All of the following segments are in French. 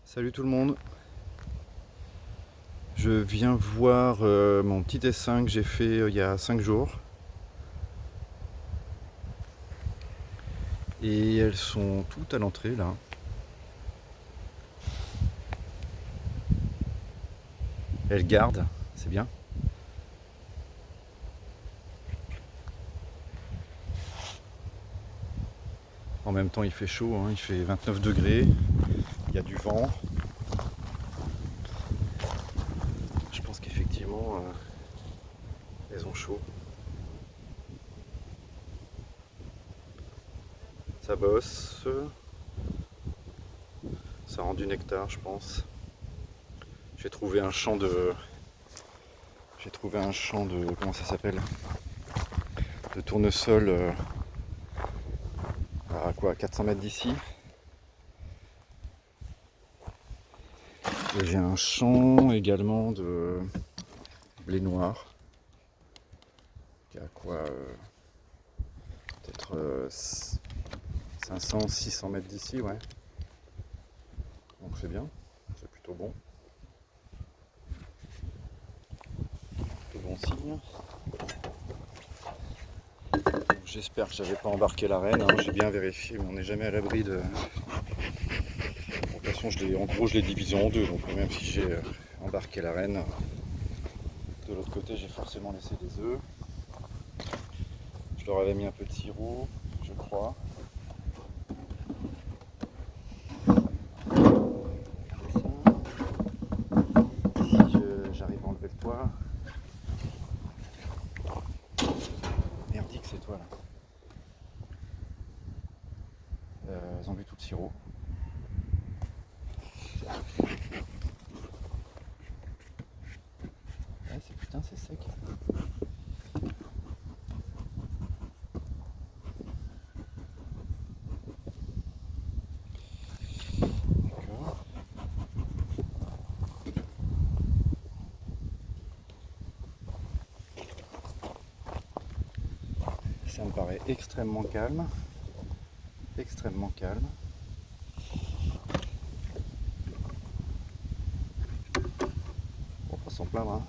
Salut tout le monde, je viens voir mon petit essaim que j'ai fait il y a 5 jours. Et elles sont toutes à l'entrée là. Elles gardent, c'est bien. En même temps il fait chaud, hein, il fait 29 degrés, il y a du vent. Je pense qu'effectivement elles ont chaud. Ça bosse, ça rend du nectar je pense. J'ai trouvé un champ de... comment ça s'appelle, de tournesol à quoi, 400 mètres d'ici. Et j'ai un champ également de blé noir qui a quoi, peut-être 500-600 mètres d'ici, ouais. Donc c'est bien, c'est plutôt bon. Plutôt bon signe. J'espère que j'avais pas embarqué la reine, hein. J'ai bien vérifié, mais on n'est jamais à l'abri de... Bon, de toute façon, en gros, je l'ai divisé en deux, donc même si j'ai embarqué la reine, de l'autre côté, j'ai forcément laissé des œufs. Je leur avais mis un peu de sirop, je crois. Si j'arrive à enlever le toit. Merdique, c'est toi là. Elles ont bu tout le sirop. Ouais, putain, c'est sec. D'accord. Ça me paraît extrêmement calme. Extrêmement calme. Bon, pas s'en plaindre, hein.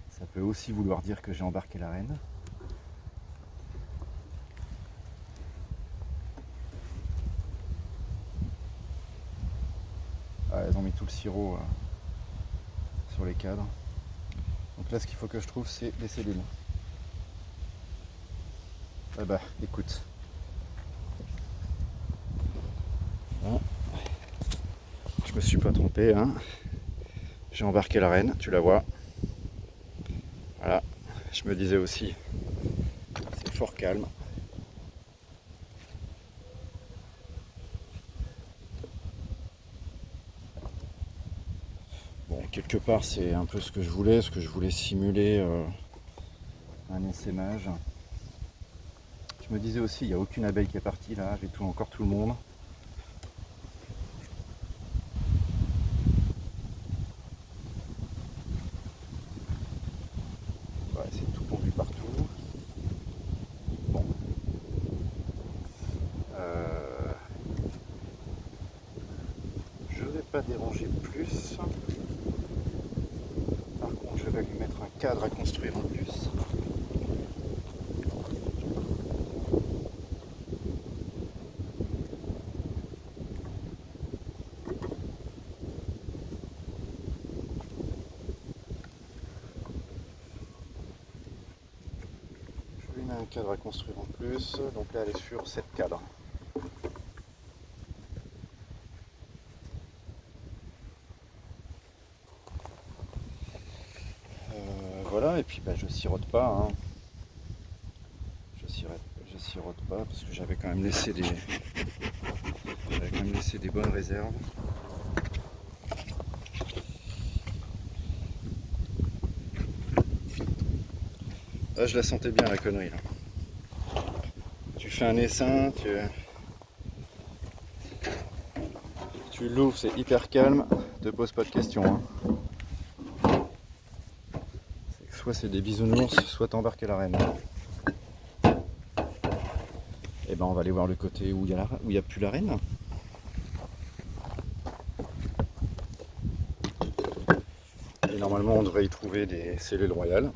Ça peut aussi vouloir dire que j'ai embarqué la reine. Ah, elles ont mis tout le sirop sur les cadres. Donc là, ce qu'il faut que je trouve, c'est les cellules. Ah bah, écoute. Bon. Je me suis pas trompé, hein. J'ai embarqué la reine, tu la vois. Voilà. Je me disais aussi, c'est fort calme. Bon, quelque part, c'est un peu ce que je voulais simuler un essaimage. Je me disais aussi, il n'y a aucune abeille qui est partie là, j'ai encore tout le monde. Ouais, c'est tout pourvu partout. Bon. Je ne vais pas déranger plus. Par contre, je vais lui mettre un cadre à construire en plus. Je lui mets un cadre à construire en plus. Donc là, elle est sur 7 cadres. Voilà, et puis bah, je sirote pas, hein. Je sirote pas parce que j'avais quand même laissé des bonnes réserves. Là, je la sentais bien la connerie là. Tu fais un essaim, tu l'ouvres, c'est hyper calme, te pose pas de questions, hein. Soit c'est des bisounours, soit t'embarques à la reine. Et ben on va aller voir le côté où il y a plus la reine. Et normalement on devrait y trouver des cellules royales.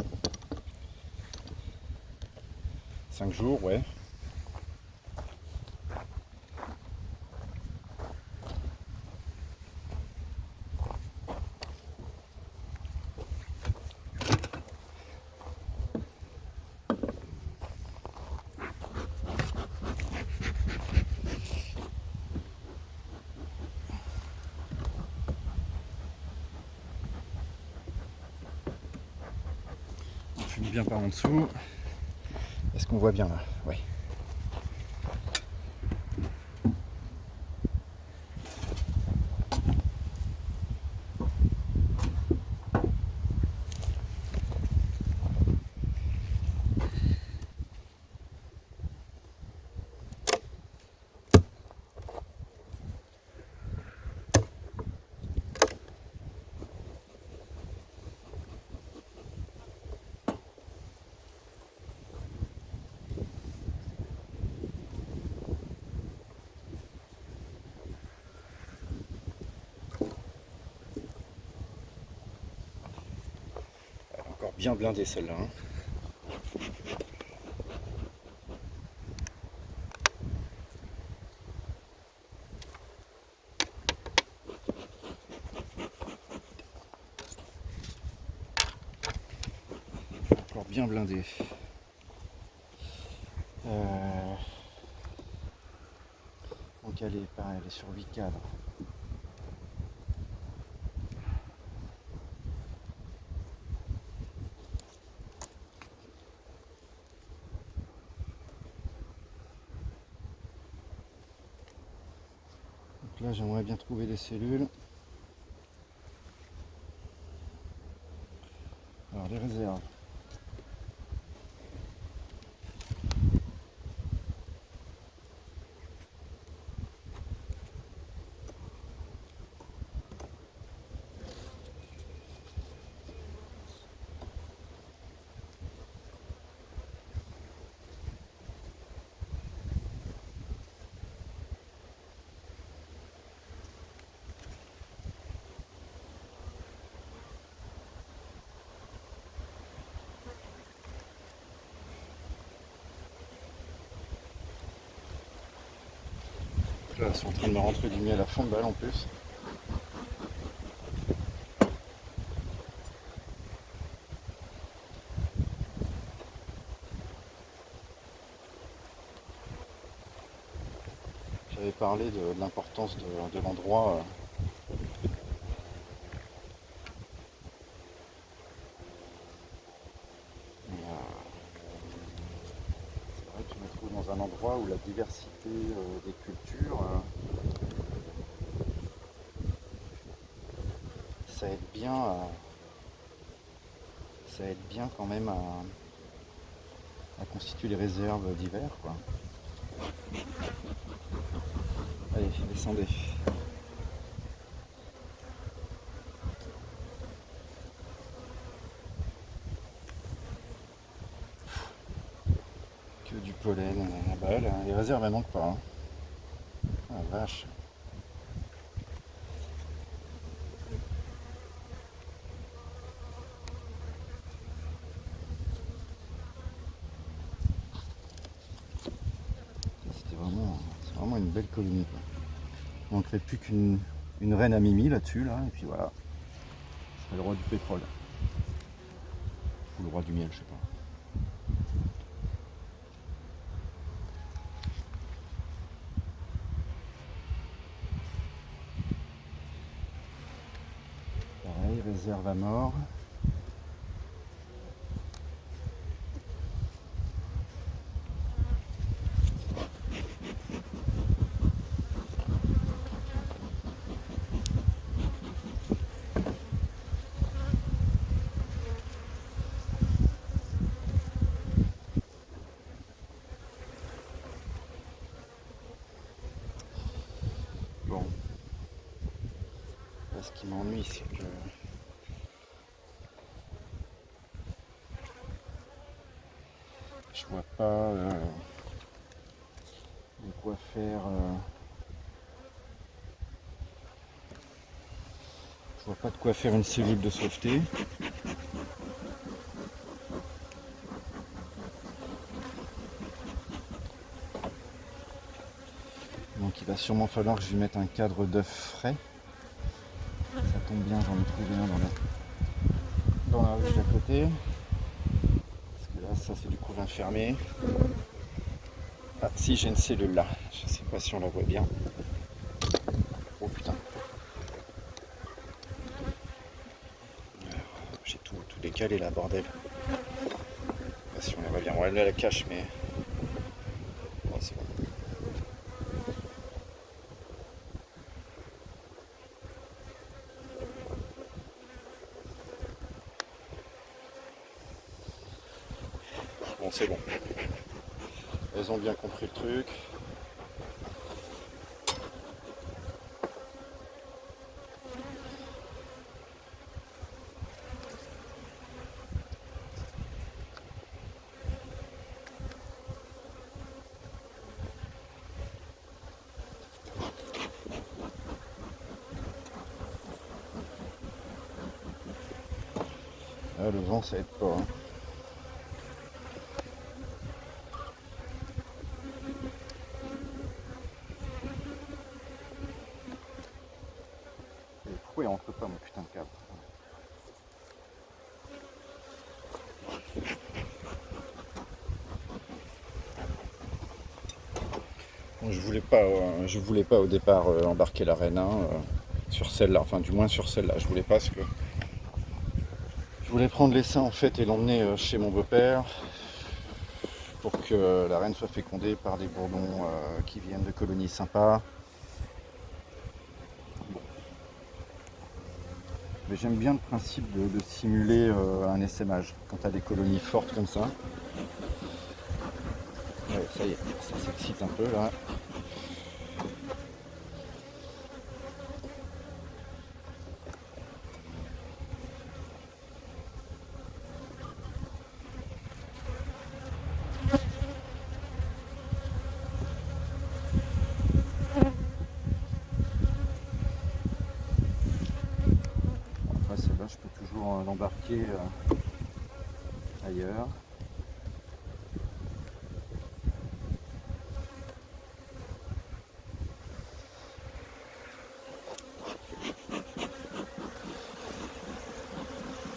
5 jours, ouais. On fume bien par en dessous. Est-ce qu'on voit bien là? Ouais. Encore bien blindée celle-là. Hein. Encore bien blindée. Donc elle est pareil, elle est sur 8 cadres. Donc là j'aimerais bien trouver des cellules. Alors les réserves. Là, ils sont en train de me rentrer du miel à fond de balle en plus. J'avais parlé de l'importance de l'endroit. C'est vrai que je me trouve dans un endroit où la diversité des cultures, ça aide bien, ça aide bien quand même à constituer les réserves d'hiver, quoi. Allez, descendez. Que du pollen. Bah, les réserves elles manquent pas. Hein. Ah la vache. C'est vraiment une belle colonie. Quoi. Il manquerait plus qu'une reine à Mimi là-dessus, là, et puis voilà. Je serai le roi du pétrole. Ou le roi du miel, je sais pas. Pareil, réserve à mort. Bon. Là, ce qui m'ennuie, c'est que je vois pas. quoi faire. Je vois pas de quoi faire une cellule de sauveté. Donc il va sûrement falloir que je lui mette un cadre d'œuf frais. Ça tombe bien, j'en ai trouvé un dans la ruche d'à côté. Parce que là, ça c'est du couvain fermé. Ah si, j'ai une cellule là. Je sais pas si on la voit bien. Oh putain. J'ai tout décalé là, bordel. Je sais pas si on la voit bien. Ouais, elle la cache, mais. Ouais, c'est bon. Bon, c'est bon. Elles ont bien compris le truc. Ah, le vent, ça aide pas. Hein. Et pourquoi il rentre pas, mon putain de câble? Bon, je voulais pas au départ embarquer la Reine 1 sur celle-là, enfin du moins sur celle-là. Je voulais pas parce que je voulais prendre l'essaim en fait et l'emmener chez mon beau-père pour que la reine soit fécondée par des bourdons qui viennent de colonies sympas. Mais j'aime bien le principe de simuler un essaimage quand tu as des colonies fortes comme ça. Ouais, ça y est, ça s'excite un peu là. Après celle-là, je peux toujours l'embarquer ailleurs.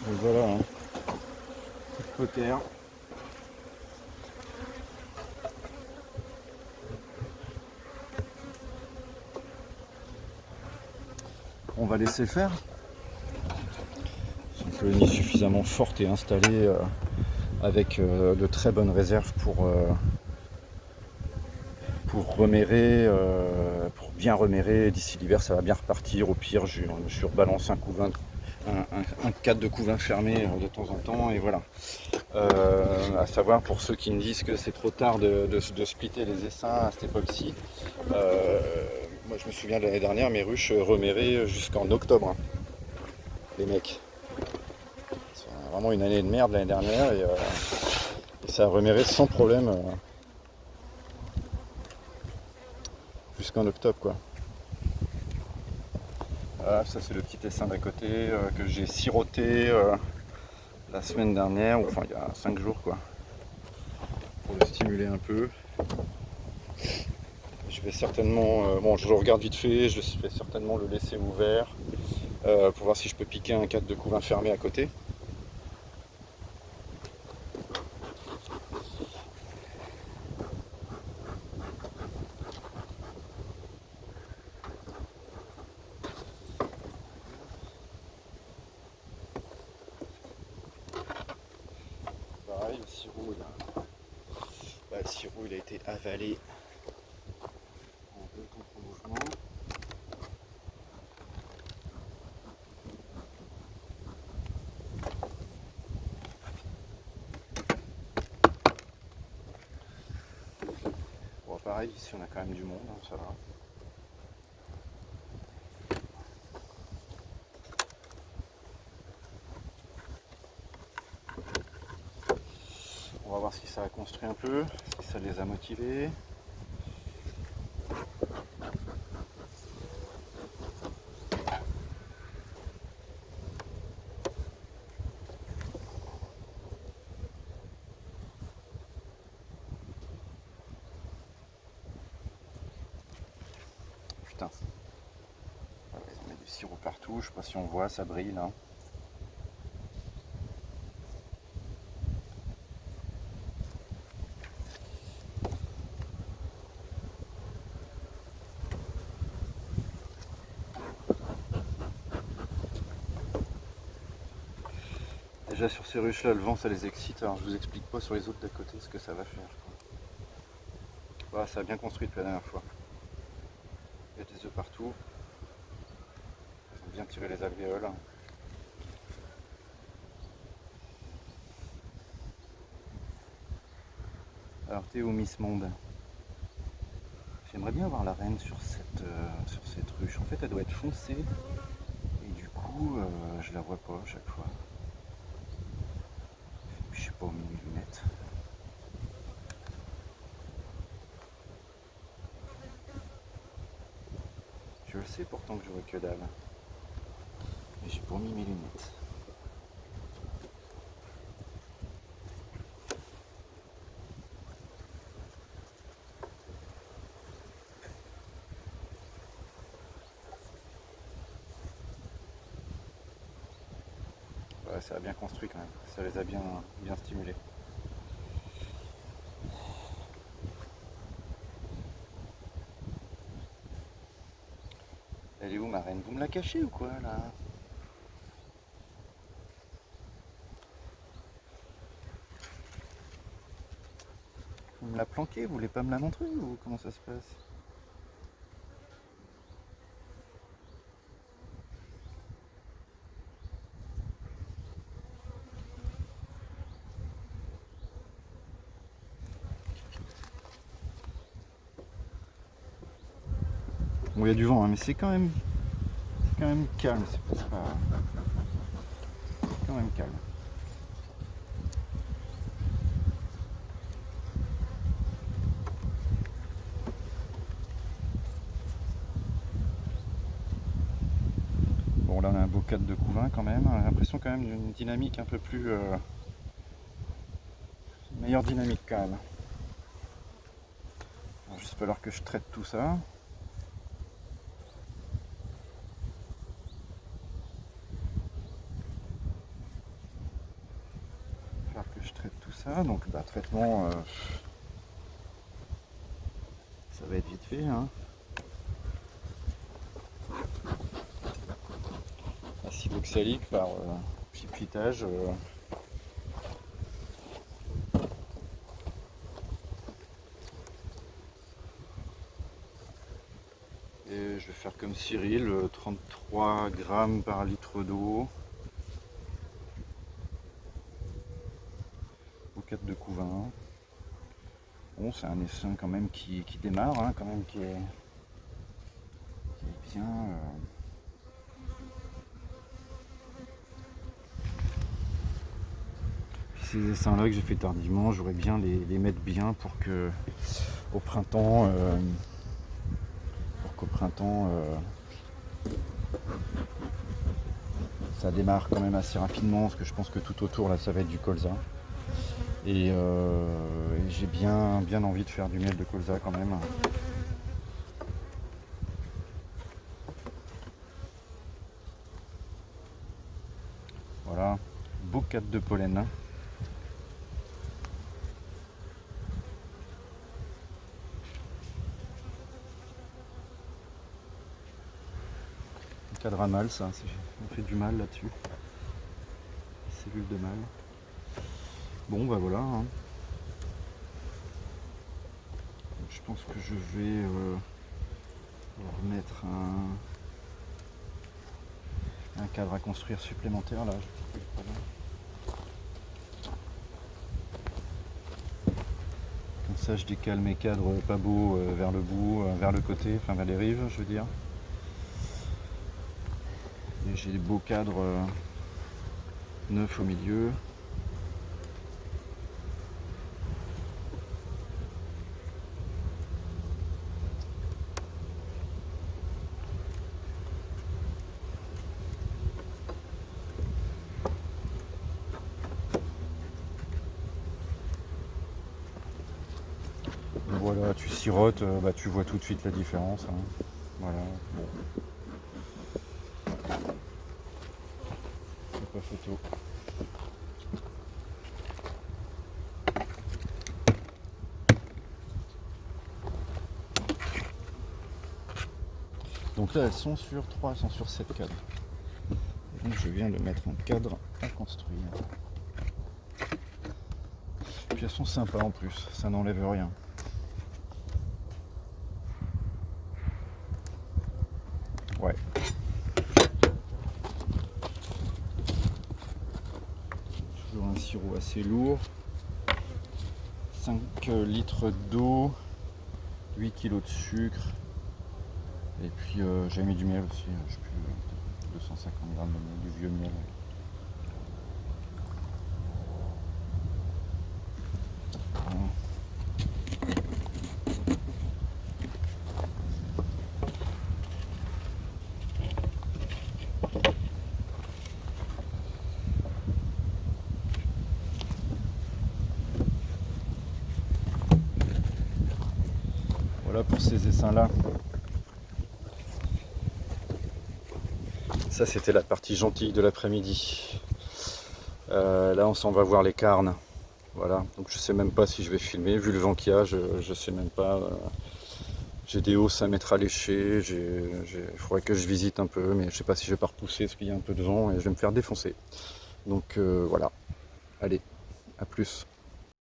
Donc voilà, hein. Poker. On va laisser faire. C'est une colonie suffisamment forte et installée avec de très bonnes réserves pour remérer, pour bien remérer. D'ici l'hiver, ça va bien repartir. Au pire, je rebalance un couvain, un cadre de couvain fermé de temps en temps, et voilà. À savoir, pour ceux qui me disent que c'est trop tard de splitter les essaims à cette époque-ci, moi je me souviens de l'année dernière, mes ruches reméraient jusqu'en octobre, hein, les mecs. C'est vraiment une année de merde l'année dernière, et ça a reméré sans problème jusqu'en octobre, quoi. Voilà, ça c'est le petit essaim d'à côté que j'ai siroté la semaine dernière, ou enfin il y a 5 jours, quoi, pour le stimuler un peu. Je vais certainement, bon je le regarde vite fait, je vais certainement le laisser ouvert pour voir si je peux piquer un cadre de couvain fermé à côté. Pareil, le sirop il a été avalé en deux contre-mouvements. Bon, pareil, ici on a quand même du monde, hein, ça va. On va voir si ça a construit un peu, si ça les a motivés. putain. Voilà, ils mettent du sirop partout, je sais pas si on voit, ça brille là. Déjà sur ces ruches là, le vent ça les excite, alors je vous explique pas sur les autres d'à côté ce que ça va faire. Voilà, ça a bien construit depuis la dernière fois. Il y a des œufs partout. Ils ont bien tiré les alvéoles. Alors t'es où Miss Monde? J'aimerais bien voir la reine sur cette ruche. En fait elle doit être foncée. Et du coup je la vois pas à chaque fois. Puis je sais pas où mes lunettes. Je le sais pourtant que je vois que dalle. Mais j'ai pas mis mes lunettes. Ouais, ça a bien construit quand même. Ça les a bien stimulés. Elle est où ma reine? Vous me la cachez ou quoi là? Vous me la planquez? Vous voulez pas me la montrer ou comment ça se passe? Bon, il y a du vent, hein, mais c'est quand même calme. C'est quand même calme. Bon, là on a un beau cadre de couvain quand même. J'ai l'impression quand même d'une dynamique un peu plus meilleure dynamique quand même. Alors, juste falloir que je traite tout ça. Donc bah, traitement, ça va être vite fait. Hein. Acide oxalique par pipelitage. Et je vais faire comme Cyril, 33 grammes par litre d'eau. Au 4 de couvain. Bon, c'est un essaim quand même qui démarre, hein, quand même qui est bien. Ces essaims là que j'ai fait tardivement, j'aurais bien les mettre bien pour que au printemps, ça démarre quand même assez rapidement, parce que je pense que tout autour là ça va être du colza. Et j'ai bien envie de faire du miel de colza quand même. Voilà, beau cadre de pollen. Un cadre à mâle, ça, on fait du mal là-dessus. Cellule de mâle. Bon bah voilà. Hein. Je pense que je vais remettre un cadre à construire supplémentaire là. Comme ça je décale mes cadres pas beaux vers le bout, vers le côté, enfin vers les rives je veux dire. Et j'ai des beaux cadres neufs au milieu. Voilà, tu sirotes, bah, tu vois tout de suite la différence. Hein. Voilà, bon. C'est pas photo. Donc là elles sont sur 3, elles sont sur 7 cadres. Et donc je viens de mettre un cadre à construire. Puis elles sont sympas en plus, ça n'enlève rien. Ouais. Toujours un sirop assez lourd. 5 litres d'eau, 8 kg de sucre. Et puis j'ai mis du miel aussi, je sais plus, 250 grammes de miel, du vieux miel. Voilà. Voilà pour ces essaims-là. Ça c'était la partie gentille de l'après-midi. Là on s'en va voir les carnes. Voilà, donc je sais même pas si je vais filmer, vu le vent qu'il y a, je sais même pas. J'ai des hausses à mettre à lécher, il faudrait que je visite un peu, mais je sais pas si je vais pas repousser parce qu'il y a un peu de vent et je vais me faire défoncer. Donc voilà, allez, à plus.